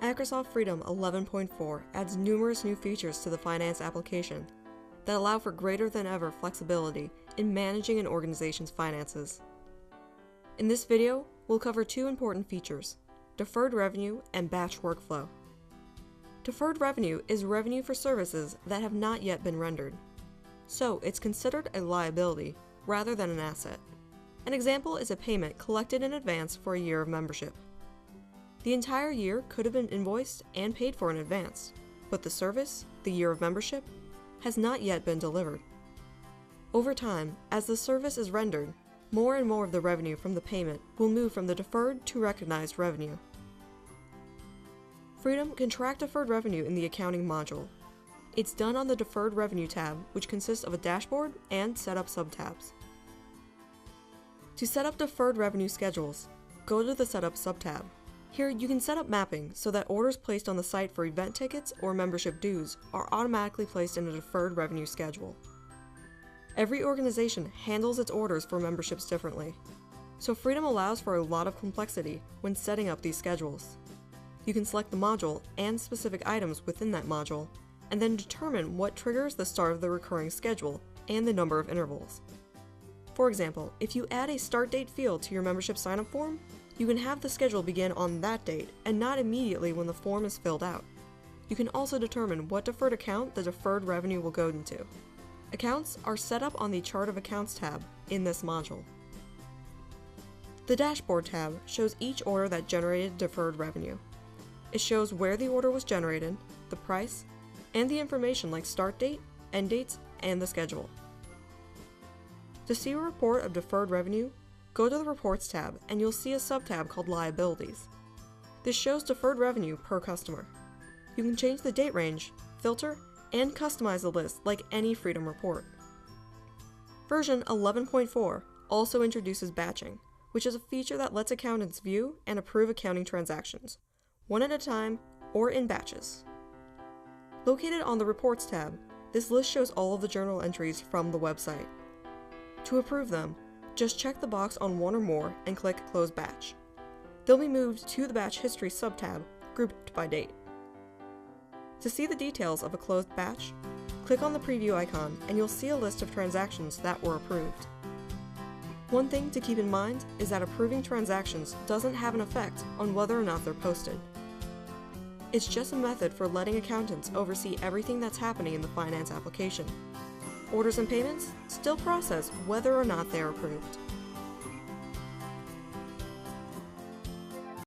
Microsoft Freedom 11.4 adds numerous new features to the finance application that allow for greater than ever flexibility in managing an organization's finances. In this video, we'll cover two important features: deferred revenue and batch workflow. Deferred revenue is revenue for services that have not yet been rendered, so it's considered a liability rather than an asset. An example is a payment collected in advance for a year of membership. The entire year could have been invoiced and paid for in advance, but the service, the year of membership, has not yet been delivered. Over time, as the service is rendered, more and more of the revenue from the payment will move from the deferred to recognized revenue. Freedom can track deferred revenue in the accounting module. It's done on the Deferred Revenue tab, which consists of a dashboard and setup subtabs. To set up deferred revenue schedules, go to the Setup subtab. Here you can set up mapping so that orders placed on the site for event tickets or membership dues are automatically placed in a deferred revenue schedule. Every organization handles its orders for memberships differently, so Freedom allows for a lot of complexity when setting up these schedules. You can select the module and specific items within that module, and then determine what triggers the start of the recurring schedule and the number of intervals. For example, if you add a start date field to your membership sign-up form, you can have the schedule begin on that date and not immediately when the form is filled out. You can also determine what deferred account the deferred revenue will go into. Accounts are set up on the Chart of Accounts tab in this module. The Dashboard tab shows each order that generated deferred revenue. It shows where the order was generated, the price, and the information like start date, end dates, and the schedule. To see a report of deferred revenue, go to the Reports tab and you'll see a subtab called Liabilities. This shows deferred revenue per customer. You can change the date range, filter, and customize the list like any Freedom report. Version 11.4 also introduces batching, which is a feature that lets accountants view and approve accounting transactions, one at a time or in batches. Located on the Reports tab, this list shows all of the journal entries from the website. To approve them, just check the box on one or more and click Close Batch. They'll be moved to the Batch History subtab, grouped by date. To see the details of a closed batch, click on the preview icon and you'll see a list of transactions that were approved. One thing to keep in mind is that approving transactions doesn't have an effect on whether or not they're posted. It's just a method for letting accountants oversee everything that's happening in the finance application. Orders and payments still process whether or not they are approved.